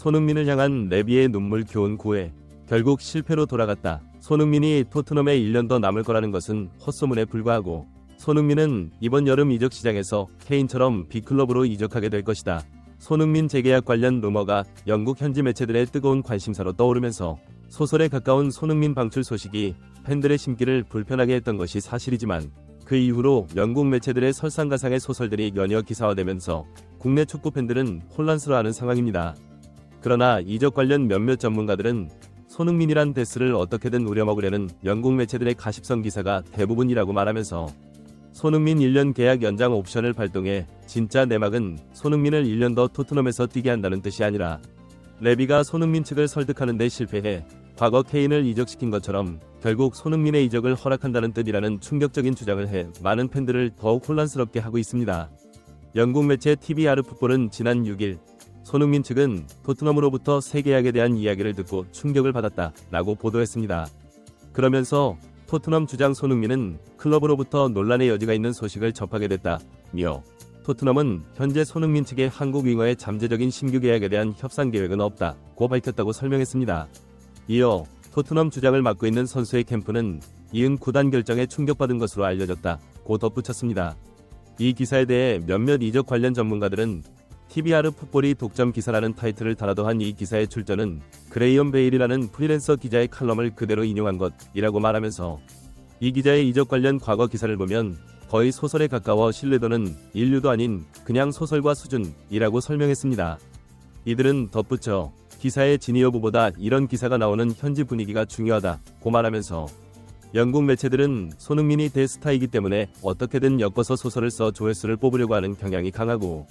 손흥민을 향한 레비의 눈물 교훈 구회. 결국 실패로 돌아갔다. 손흥민이 토트넘에 1년 더 남을 거라는 것은 헛소문에 불과하고 손흥민은 이번 여름 이적 시장에서 케인처럼 빅클럽으로 이적하게 될 것이다. 손흥민 재계약 관련 루머가 영국 현지 매체들의 뜨거운 관심사로 떠오르면서 소설에 가까운 손흥민 방출 소식이 팬들의 심기를 불편하게 했던 것이 사실이지만 그 이후로 영국 매체들의 설상가상의 소설들이 연이어 기사화되면서 국내 축구 팬들은 혼란스러워하는 상황입니다. 그러나 이적 관련 몇몇 전문가들은 손흥민이란 데스를 어떻게든 우려먹으려는 영국 매체들의 가십성 기사가 대부분이라고 말하면서 손흥민 1년 계약 연장 옵션을 발동해 진짜 내막은 손흥민을 1년 더 토트넘에서 뛰게 한다는 뜻이 아니라 레비가 손흥민 측을 설득하는 데 실패해 과거 케인을 이적시킨 것처럼 결국 손흥민의 이적을 허락한다는 뜻이라는 충격적인 주장을 해 많은 팬들을 더욱 혼란스럽게 하고 있습니다. 영국 매체 TVR 풋볼은 지난 6일 손흥민 측은 토트넘으로부터 새 계약에 대한 이야기를 듣고 충격을 받았다 라고 보도했습니다. 그러면서 토트넘 주장 손흥민은 클럽으로부터 논란의 여지가 있는 소식을 접하게 됐다며 토트넘은 현재 손흥민 측의 한국 윙어의 잠재적인 신규 계약에 대한 협상 계획은 없다고 밝혔다고 설명했습니다. 이어 토트넘 주장을 맡고 있는 선수의 캠프는 이은 구단 결정에 충격받은 것으로 알려졌다고 덧붙였습니다. 이 기사에 대해 몇몇 이적 관련 전문가들은 TVR 풋볼이 독점 기사라는 타이틀을 달아도 한 이 기사의 출처는 그레이엄 베일이라는 프리랜서 기자의 칼럼을 그대로 인용한 것이라고 말하면서 이 기자의 이적 관련 과거 기사를 보면 거의 소설에 가까워 신뢰도는 인류도 아닌 그냥 소설과 수준이라고 설명했습니다. 이들은 덧붙여 기사의 진위 여부보다 이런 기사가 나오는 현지 분위기가 중요하다고 말하면서 영국 매체들은 손흥민이 대스타이기 때문에 어떻게든 엮어서 소설을 써 조회수를 뽑으려고 하는 경향이 강하고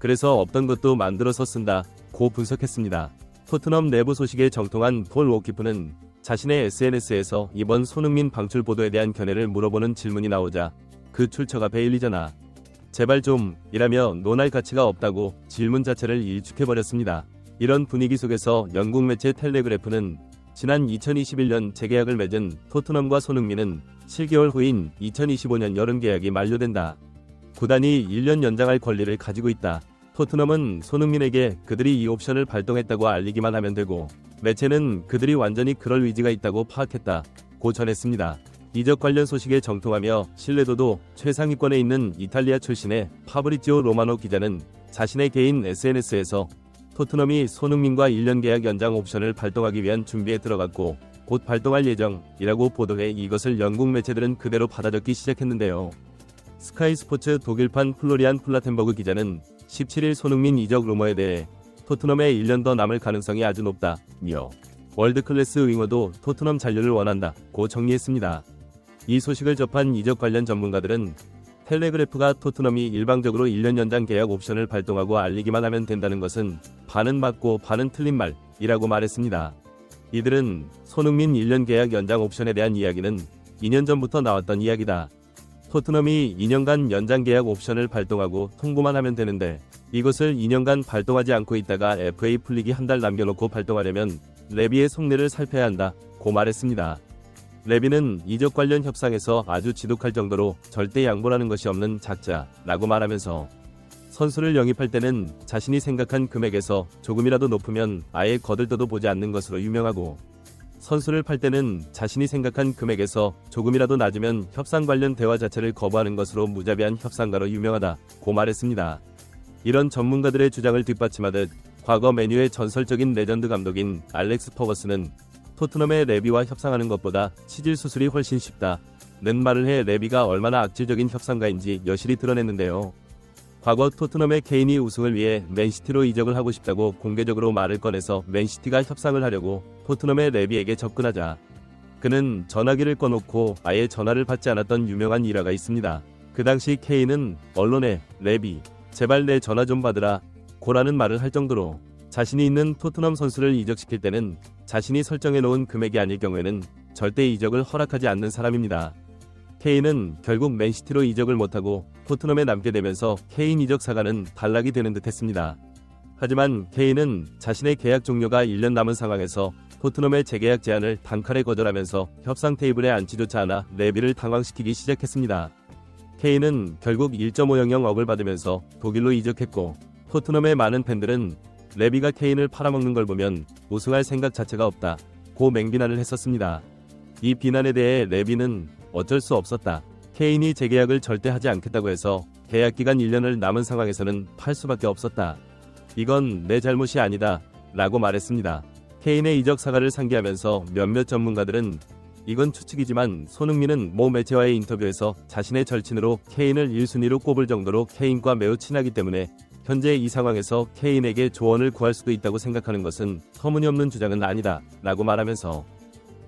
그래서 없던 것도 만들어서 쓴다고 분석했습니다. 토트넘 내부 소식에 정통한 폴 워키프는 자신의 SNS에서 이번 손흥민 방출 보도에 대한 견해를 물어보는 질문이 나오자 그 출처가 베일리잖아. 제발 좀 이라며 논할 가치가 없다고 질문 자체를 일축해버렸습니다. 이런 분위기 속에서 영국 매체 텔레그래프는 지난 2021년 재계약을 맺은 토트넘과 손흥민은 7개월 후인 2025년 여름 계약이 만료된다. 구단이 1년 연장할 권리를 가지고 있다. 토트넘은 손흥민에게 그들이 이 옵션을 발동했다고 알리기만 하면 되고 매체는 그들이 완전히 그럴 의지가 있다고 파악했다고 전했습니다. 이적 관련 소식에 정통하며 신뢰도도 최상위권에 있는 이탈리아 출신의 파브리지오 로마노 기자는 자신의 개인 SNS에서 토트넘이 손흥민과 1년 계약 연장 옵션을 발동하기 위한 준비에 들어갔고 곧 발동할 예정이라고 보도해 이것을 영국 매체들은 그대로 받아 적기 시작했는데요. 스카이 스포츠 독일판 플로리안 플라텐버그 기자는 17일 손흥민 이적 루머에 대해 토트넘에 1년 더 남을 가능성이 아주 높다며 월드클래스 윙어도 토트넘 잔류를 원한다고 정리했습니다. 이 소식을 접한 이적 관련 전문가들은 텔레그래프가 토트넘이 일방적으로 1년 연장 계약 옵션을 발동하고 알리기만 하면 된다는 것은 반은 맞고 반은 틀린 말이라고 말했습니다. 이들은 손흥민 1년 계약 연장 옵션에 대한 이야기는 2년 전부터 나왔던 이야기다. 토트넘이 2년간 연장 계약 옵션을 발동하고 통보만 하면 되는데 이것을 2년간 발동하지 않고 있다가 FA 풀리기 한 달 남겨놓고 발동하려면 레비의 속내를 살펴야 한다고 말했습니다. 레비는 이적 관련 협상에서 아주 지독할 정도로 절대 양보라는 것이 없는 작자라고 말하면서 선수를 영입할 때는 자신이 생각한 금액에서 조금이라도 높으면 아예 거들떠도 보지 않는 것으로 유명하고 선수를 팔 때는 자신이 생각한 금액에서 조금이라도 낮으면 협상 관련 대화 자체를 거부하는 것으로 무자비한 협상가로 유명하다고 말했습니다. 이런 전문가들의 주장을 뒷받침하듯 과거 맨유의 전설적인 레전드 감독인 알렉스 퍼거슨은 토트넘의 레비와 협상하는 것보다 치질 수술이 훨씬 쉽다는 말을 해 레비가 얼마나 악질적인 협상가인지 여실히 드러냈는데요. 과거 토트넘의 케인이 우승을 위해 맨시티로 이적을 하고 싶다고 공개적으로 말을 꺼내서 맨시티가 협상을 하려고 토트넘의 레비에게 접근하자 그는 전화기를 꺼놓고 아예 전화를 받지 않았던 유명한 일화가 있습니다. 그 당시 케인은 언론에 레비 제발 내 전화 좀 받으라 고라는 말을 할 정도로 자신이 있는 토트넘 선수를 이적시킬 때는 자신이 설정해놓은 금액이 아닐 경우에는 절대 이적을 허락하지 않는 사람입니다. 케인은 결국 맨시티로 이적을 못하고 토트넘에 남게 되면서 케인 이적 사가는 단락이 되는 듯 했습니다. 하지만 케인은 자신의 계약 종료가 1년 남은 상황에서 토트넘의 재계약 제안을 단칼에 거절하면서 협상 테이블에 앉지조차 않아 레비를 당황시키기 시작했습니다. 케인은 결국 1.500억을 받으면서 독일로 이적했고 토트넘의 많은 팬들은 레비가 케인을 팔아먹는 걸 보면 우승할 생각 자체가 없다 고 맹비난을 했었습니다. 이 비난에 대해 레비는 어쩔 수 없었다. 케인이 재계약을 절대 하지 않겠다고 해서 계약 기간 1년을 남은 상황에서는 팔 수밖에 없었다. 이건 내 잘못이 아니다 라고 말했습니다. 케인의 이적 사과를 상기하면서 몇몇 전문가들은 이건 추측이지만 손흥민은 모 매체와의 인터뷰에서 자신의 절친으로 케인을 1순위로 꼽을 정도로 케인과 매우 친하기 때문에 현재 이 상황에서 케인에게 조언을 구할 수도 있다고 생각하는 것은 터무니없는 주장은 아니다 라고 말하면서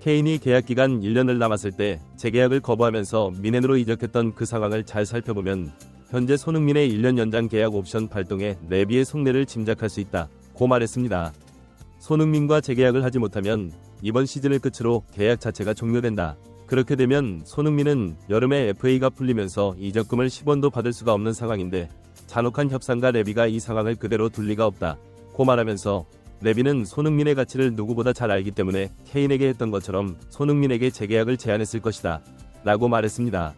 케인이 계약 기간 1년을 남았을 때 재계약을 거부하면서 미넨으로 이적했던 그 상황을 잘 살펴보면 현재 손흥민의 1년 연장 계약 옵션 발동에 레비의 속내를 짐작할 수 있다 고 말했습니다. 손흥민과 재계약을 하지 못하면 이번 시즌을 끝으로 계약 자체가 종료된다. 그렇게 되면 손흥민은 여름에 FA가 풀리면서 이적금을 10원도 받을 수가 없는 상황인데 잔혹한 협상과 레비가 이 상황을 그대로 둘 리가 없다 고 말하면서 레비는 손흥민의 가치를 누구보다 잘 알기 때문에 케인에게 했던 것처럼 손흥민에게 재계약을 제안했을 것이다 라고 말했습니다.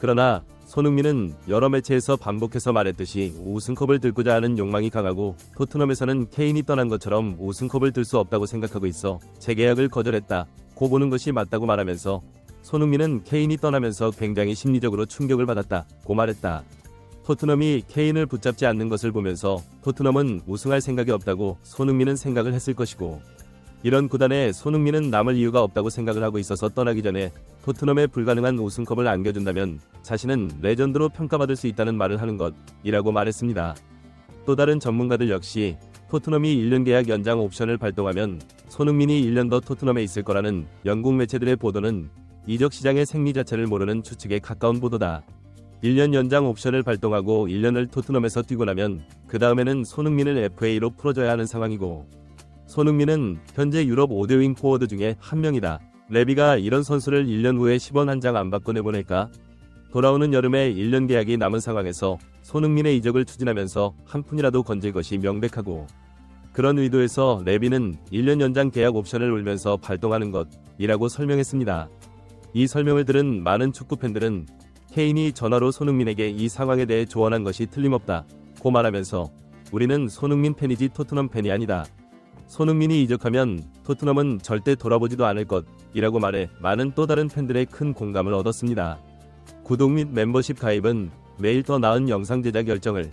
그러나 손흥민은 여러 매체에서 반복해서 말했듯이 우승컵을 들고자 하는 욕망이 강하고 토트넘에서는 케인이 떠난 것처럼 우승컵을 들 수 없다고 생각하고 있어 재계약을 거절했다 고 보는 것이 맞다고 말하면서 손흥민은 케인이 떠나면서 굉장히 심리적으로 충격을 받았다 고 말했다. 토트넘이 케인을 붙잡지 않는 것을 보면서 토트넘은 우승할 생각이 없다고 손흥민은 생각을 했을 것이고 이런 구단에 손흥민은 남을 이유가 없다고 생각을 하고 있어서 떠나기 전에 토트넘에 불가능한 우승컵을 안겨준다면 자신은 레전드로 평가받을 수 있다는 말을 하는 것이라고 말했습니다. 또 다른 전문가들 역시 토트넘이 1년 계약 연장 옵션을 발동하면 손흥민이 1년 더 토트넘에 있을 거라는 영국 매체들의 보도는 이적 시장의 생리 자체를 모르는 추측에 가까운 보도다. 1년 연장 옵션을 발동하고 1년을 토트넘에서 뛰고 나면 그 다음에는 손흥민을 FA로 풀어줘야 하는 상황이고 손흥민은 현재 유럽 5대 윙 포워드 중에 한 명이다. 레비가 이런 선수를 1년 후에 10원 한 장 안 받고 내보낼까? 돌아오는 여름에 1년 계약이 남은 상황에서 손흥민의 이적을 추진하면서 한 푼이라도 건질 것이 명백하고 그런 의도에서 레비는 1년 연장 계약 옵션을 울면서 발동하는 것이라고 설명했습니다. 이 설명을 들은 많은 축구팬들은 케인이 전화로 손흥민에게 이 상황에 대해 조언한 것이 틀림없다 고 말하면서 우리는 손흥민 팬이지 토트넘 팬이 아니다. 손흥민이 이적하면 토트넘은 절대 돌아보지도 않을 것이라고 말해 많은 또 다른 팬들의 큰 공감을 얻었습니다. 구독 및 멤버십 가입은 매일 더 나은 영상 제작 열정을